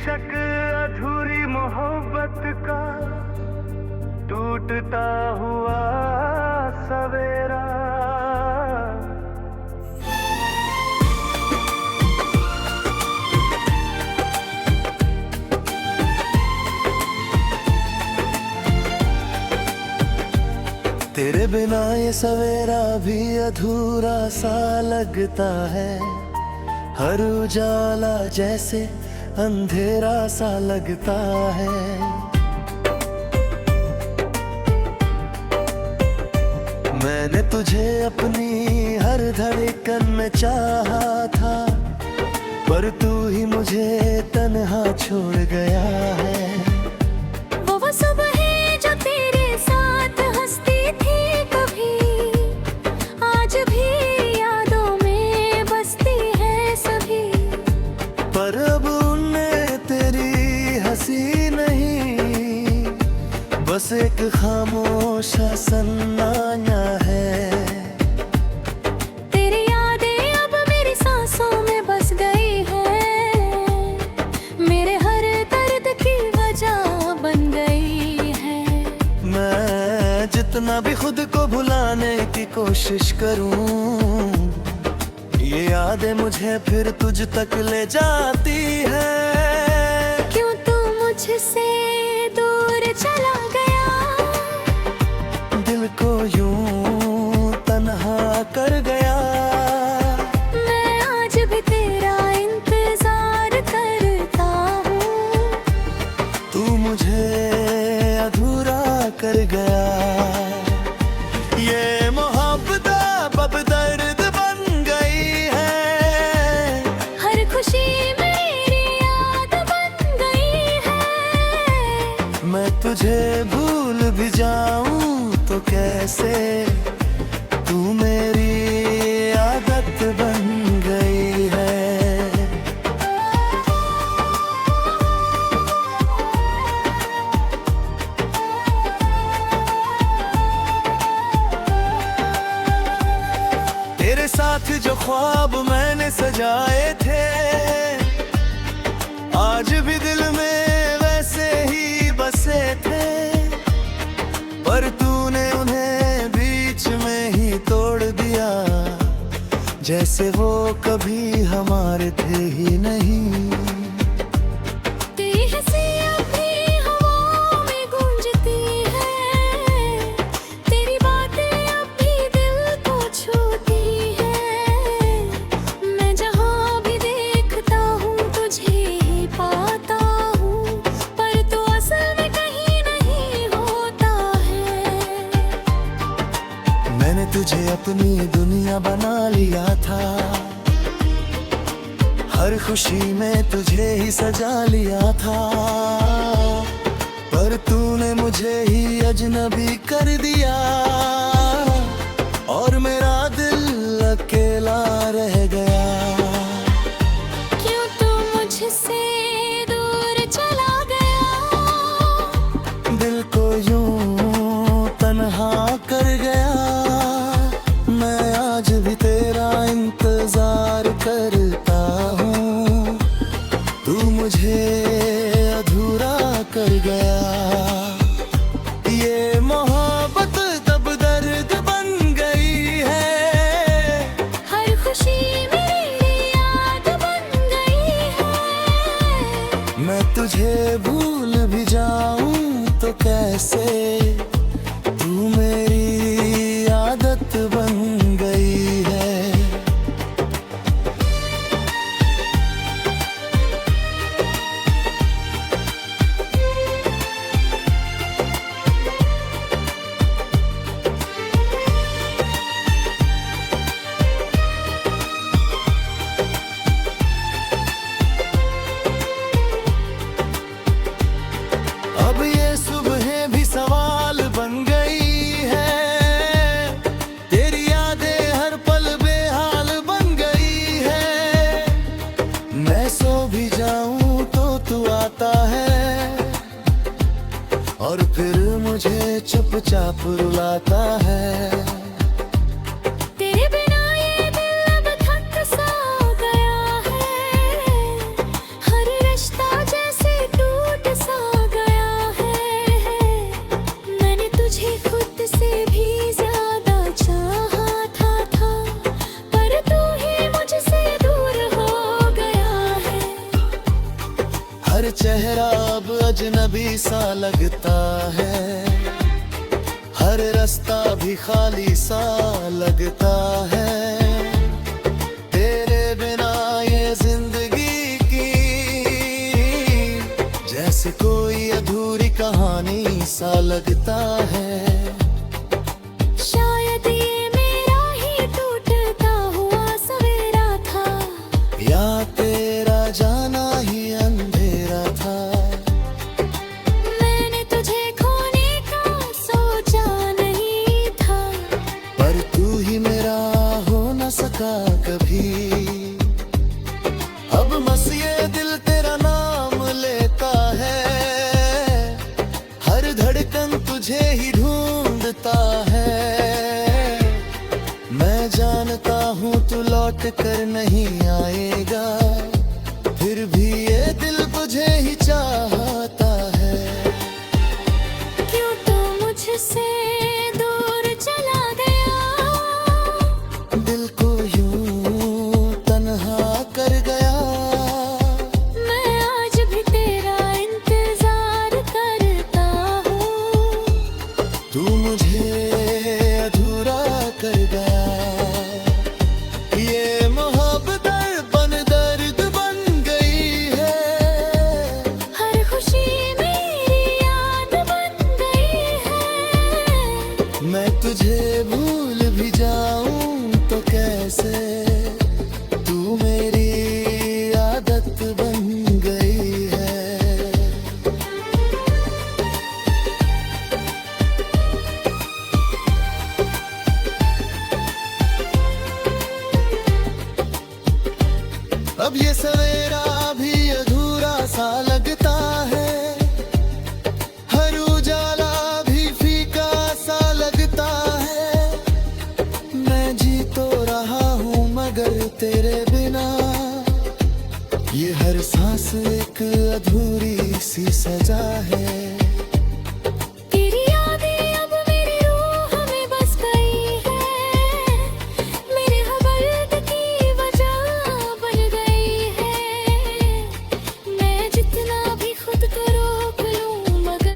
बेशक अधूरी मोहब्बत का टूटता हुआ सवेरा। तेरे बिना ये सवेरा भी अधूरा सा लगता है, हर उजाला जैसे अंधेरा सा लगता है। मैंने तुझे अपनी हर धड़कन में चाहा था, पर तू ही मुझे तन्हा छोड़ गया है। वो सुबह है जो तेरे साथ हंसती थी कभी, आज भी यादों में बसती है सभी। पर अब उनमें तेरी हंसी नहीं, बस एक खामोश सन्नाटा है। तेरी यादें अब मेरी सांसों में बस गई है, मेरे हर दर्द की वजह बन गई है। मैं जितना भी खुद को भुलाने की कोशिश करूं, ये यादें मुझे फिर तुझ तक ले जाती है। क्यों तू मुझसे दूर चला गया, दिल को यूं तन्हा कर गया। मैं आज भी तेरा इंतजार करता हूँ, तू मुझे अधूरा कर गया। ये मोहब्बत अब दर्द बन गई है, हर खुशी मेरी याद बन गई है। मैं तुझे भूल भी जाऊं तो कैसे, तू मेरी आदत बन गई है। तेरे साथ जो ख्वाब मैंने सजाए थे, आज भी दिल में वैसे ही बसे थे, पर तूने उन्हें बीच में ही तोड़ दिया, जैसे वो कभी हमारे थे ही नहीं। तेरी हंसी अब भी हवाओं में गूंजती है, तेरी बातें अब भी दिल को छूती है। मैं जहाँ भी देखता हूँ तुझे ही पाता हूँ, पर तू असल में कहीं नहीं होता है। मैंने तुझे अपनी दुनिया बना लिया था, हर खुशी में तुझे ही सजा लिया था, पर तूने मुझे ही अजनबी कर दिया, और मेरा दिल अकेला रह गया। क्यों तू मुझसे दूर चला गया, दिल को यूं तन्हा कर गया। मैं आज भी तेरा इंतजार करता हूँ, तू मुझे अधूरा कर गया। ये मोहब्बत तब दर्द बन गई है, हर खुशी मेरी याद बन गई है। मैं तुझे भूल भी जाऊं तो कैसे, तू मेरी आदत बन गई है। अब ये सुबह भी सवाल बन गई है, तेरी यादें हर पल बेहाल बन गई है। मैं सो भी जाऊं तो तू आता है, और फिर मुझे चुपचाप रुलाता है। तेरे बिना ये दिल अब थक सा गया है, हर रिश्ता जैसे सा लगता है, हर रास्ता भी खाली सा लगता है। तेरे बिना ये जिंदगी की जैसे कोई अधूरी कहानी सा लगता है। शायद ये मेरा ही टूटता हुआ सवेरा था, या तेरा जाना ही अंधेरा था। मैंने तुझे खोने का सोचा नहीं था, पर तू ही मेरा हो न सका कभी। अब बस ये दिल तेरा नाम लेता है, हर धड़कन तुझे ही ढूंढता है। मैं जानता हूँ तू लौट कर नहीं आएगा, फिर भी ये दिल तुझे ही चाहता है। क्यों तू मुझसे दूर चला गया, दिल को यूं तन्हा कर गया। मैं आज भी तेरा इंतजार करता हूँ। तू मुझे अधूरा कर गया। ये मोहब्बत दर्द बन गई है, हर खुशी मेरी याद बन गई है। मैं तुझे भूल भी जाऊं तो कैसे, तू मेरी आदत बन गई है। अब ये सवेरा भी अधूरा सा लगता है, हर उजाला भी फीका सा लगता है। मैं जी तो रहा हूँ मगर तेरे बिना, ये हर सांस एक अधूरी सी सजा है। तेरी यादें अब मेरी रूह में बस गई है, मेरे हवल्द की वजह बन गई है। मैं जितना भी खुद को रोक लूं मगर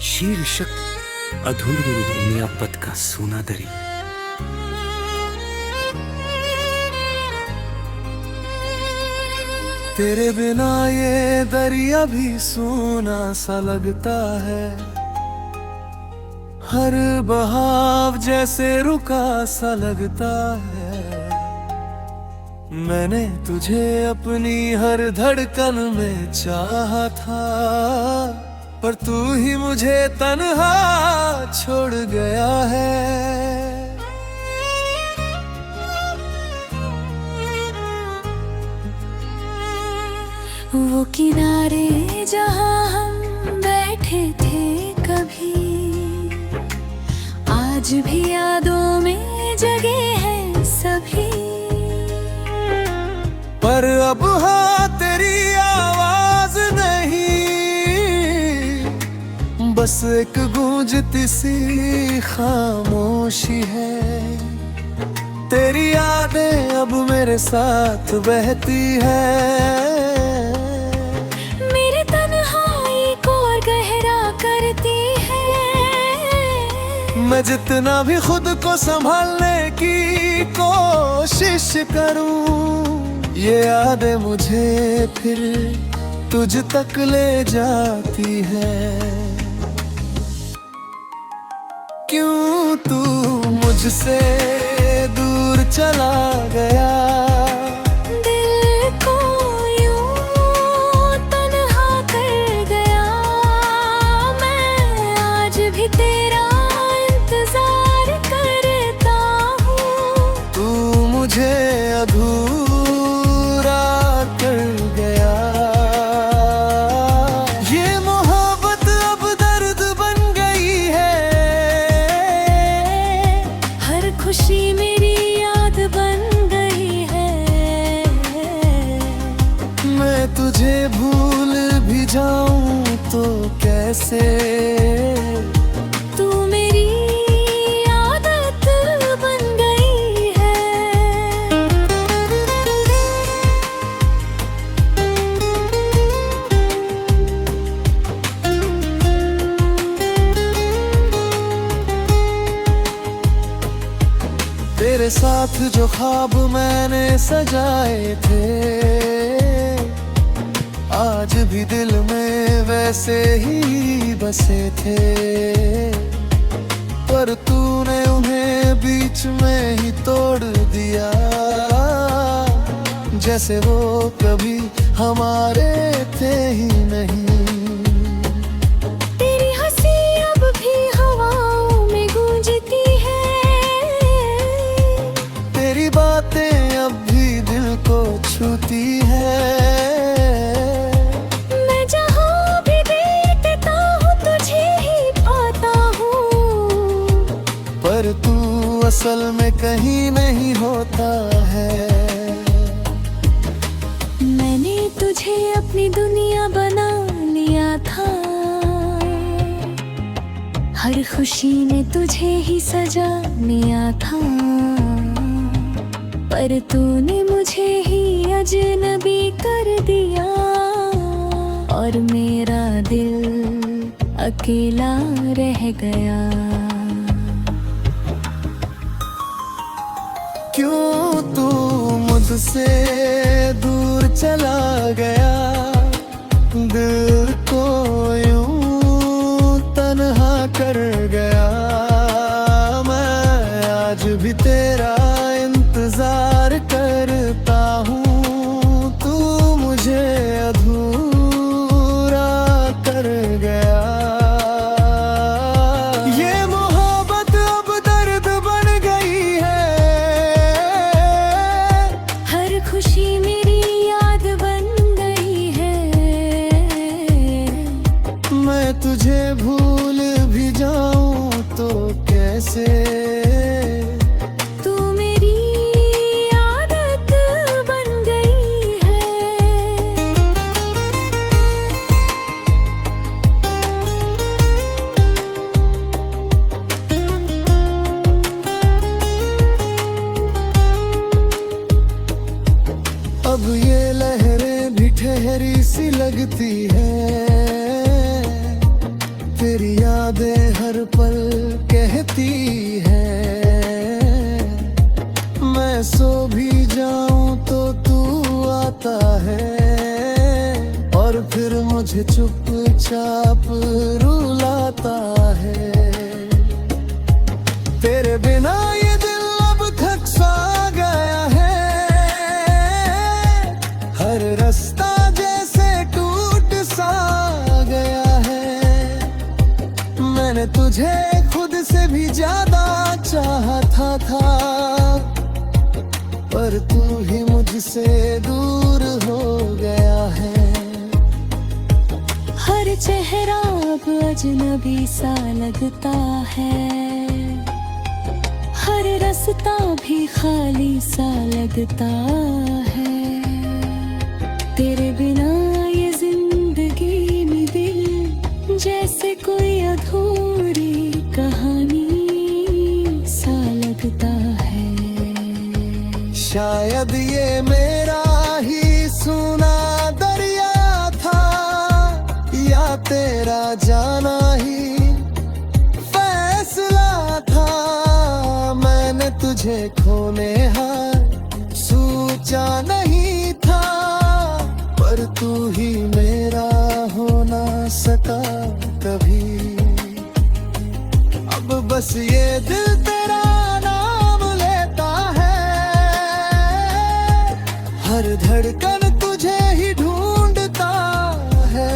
शीर्षक अधूरी दुनियापत का सोना दरी। तेरे बिना ये दरिया भी सूना सा लगता है, हर बहाव जैसे रुका सा लगता है। मैंने तुझे अपनी हर धड़कन में चाहा था, पर तू ही मुझे तन्हा छोड़ गया है। वो किनारे जहाँ हम बैठे थे कभी, आज भी यादों में जगे हैं सभी। पर अब हाँ तेरी आवाज नहीं, बस एक गूंजती सी खामोशी है। तेरी यादें अब मेरे साथ बहती है, मेरे तन्हाई को और गहरा करती है। मैं जितना भी खुद को संभालने की कोशिश करूं, ये यादें मुझे फिर तुझ तक ले जाती है। क्यों तू मुझसे दूर चला गया, दिल को यूं तन्हा कर गया। मैं आज भी तेरा इंतजार करता हूँ। तू मुझे अधूरा कर गया। ये मोहब्बत अब दर्द बन गई है, हर खुशी मेरी याद बन गई है। मैं तुझे भूल भी जाऊं तो कैसे, तू मेरी आदत बन गई है। तेरे साथ जो ख्वाब मैंने सजाए थे, आज भी दिल में वैसे ही बसे थे। पर तूने उन्हें बीच में ही तोड़ दिया, जैसे वो कभी हमारे थे ही नहीं। तेरी हंसी अब भी हवाओं में गूंजती है, तेरी बातें अब भी दिल को छूती है। मैं जहाँ भी देखता हूँ तुझे ही पाता हूँ, पर तू असल में कहीं नहीं होता है। मैंने तुझे अपनी दुनिया बना लिया था, हर खुशी ने तुझे ही सजा लिया था। पर तूने मुझे ही अजनबी कर दिया, और मेरा दिल अकेला रह गया। क्यों तू मुझसे दूर चला गया, दिल को यूं तन्हा कर गया। मैं आज भी तेरा इंतजार करता हूँ, तू मुझे अधूरा कर गया। ये मोहब्बत अब दर्द बन गई है, हर खुशी मेरी याद बन गई है। मैं तुझे भूल भी जाऊं तो कैसे, तू मेरी आदत बन गई है। अब ये लहरें भी ठहरी सी लगती है। तेरी यादें हर पल कहती है, मैं सो भी जाऊं तो तू आता है, और फिर मुझे चुपचाप रुलाता है। तेरे बिना ये दिल अब थक सा गया है, हर रास्ता जैसे टूट सा गया है। मैंने तुझे खुद से भी ज्यादा चाहता था, पर तू ही मुझसे दूर हो गया है। हर चेहरा अब अजनबी सा लगता है, हर रास्ता भी खाली सा लगता है। तेरे बिना ये जिंदगी में दिल जैसे कोई अधूरी कहानी सा लगता है। शायद ये मेरा ही सुना दरिया था, या तेरा जाना ही फैसला था। मैंने तुझे खोने हाथ सोचा नहीं था, पर तू ही मेरा हो ना सका कभी। अब बस ये दिल तेरा नाम लेता है, हर धड़कन तुझे ही ढूंढता है।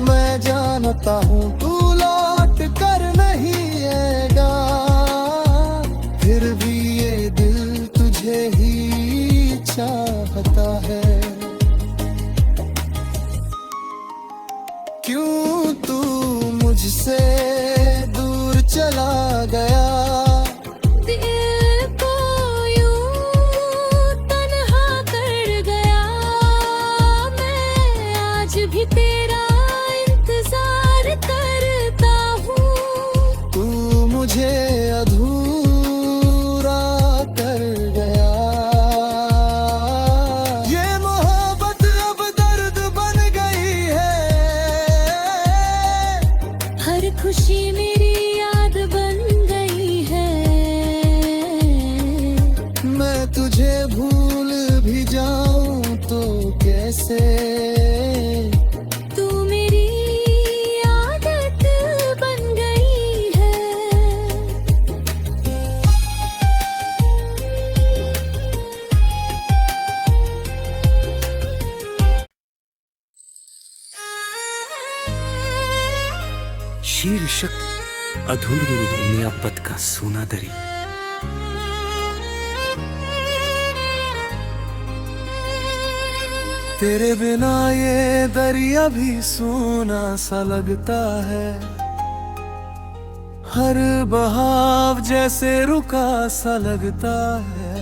मैं जानता हूँ तू लौट कर नहीं आएगा, फिर भी ये दिल तुझे ही चाहता है। क्यों तू मुझसे दूर चला गया, दिल को यूं तन्हा कर गया। मैं आज भी तेरा इंतजार करता हूँ, तू मुझे अधूरा कर गया। ये मोहब्बत अब दर्द बन गई है, हर खुशी मेरी याद बन गई कैसे। तू मेरी आदत बन गई है। शीर्षक अधूरी दुनिया पद का सोना दरी। तेरे बिना ये दरिया भी सूना सा लगता है, हर बहाव जैसे रुका सा लगता है।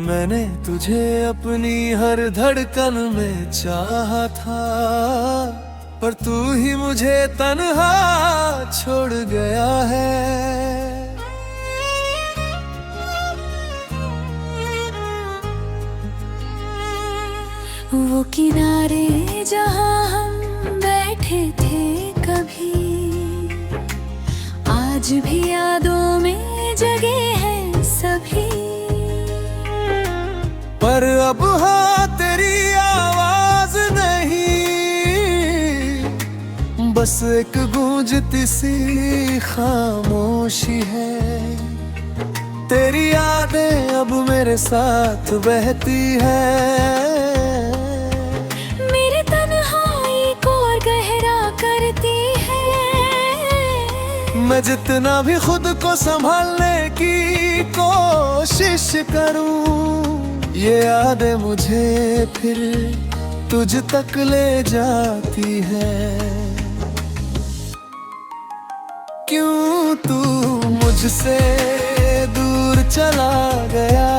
मैंने तुझे अपनी हर धड़कन में चाहा था, पर तू ही मुझे तन्हा छोड़ गया है। वो किनारे जहाँ हम बैठे थे कभी, आज भी यादों में जगे हैं सभी। पर अब हाँ तेरी आवाज नहीं, बस एक गूंजती सी खामोशी है। तेरी यादें अब मेरे साथ बहती है, मेरे तन्हाई को और गहरा करती है। मैं जितना भी खुद को संभालने की कोशिश करूं, ये यादें मुझे फिर तुझ तक ले जाती है। क्यों तू मुझसे दूर चला गया,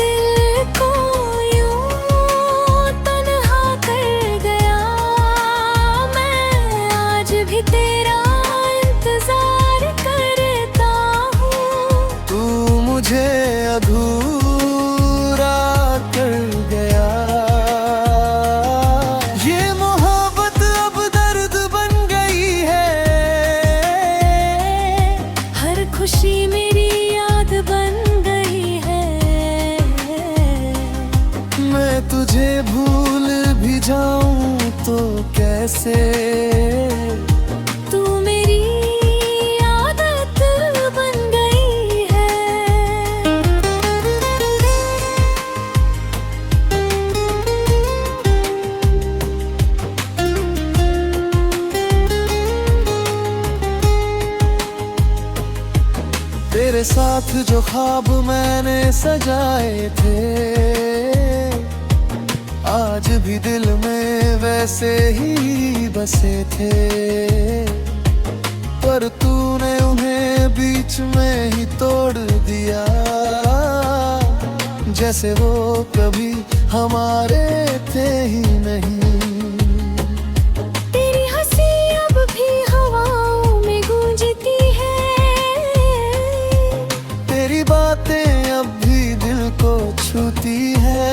दिल को यूं तन्हा कर गया। मैं आज भी तेरा इंतजार करता हूँ, तू मुझे अधूरा कर गया। ये मोहब्बत अब दर्द बन गई है, हर खुशी मेरी याद बन गई है। मैं तुझे भूल भी जाऊं तो कैसे। तू मेरी आदत बन गई है। तेरे साथ जो ख्वाब मैंने सजाए थे, आज भी दिल में वैसे ही बसे थे। पर तूने उन्हें बीच में ही तोड़ दिया, जैसे वो कभी हमारे थे ही नहीं। तेरी हंसी अब भी हवाओं में गूंजती है, तेरी बातें अब भी दिल को छूती है।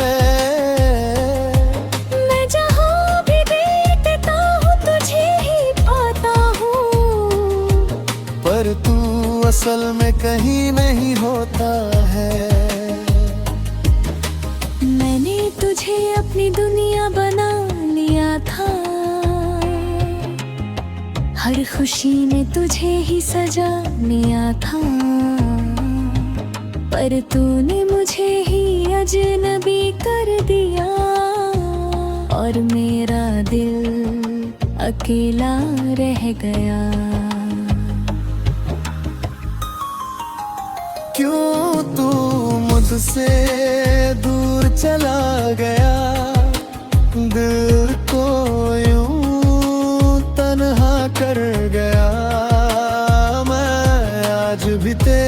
मैं जहाँ भी देखता हूँ तुझे ही पाता हूँ, पर तू असल में कहीं नहीं होता है। मैंने तुझे अपनी दुनिया बना लिया था, हर खुशी में तुझे ही सजा लिया था। पर तूने मुझे ही अजनबी कर दिया, और मेरा दिल अकेला रह गया। क्यों तू मुझसे दूर चला गया, दिल को यूं तन्हा कर गया। मैं आज भी तेरे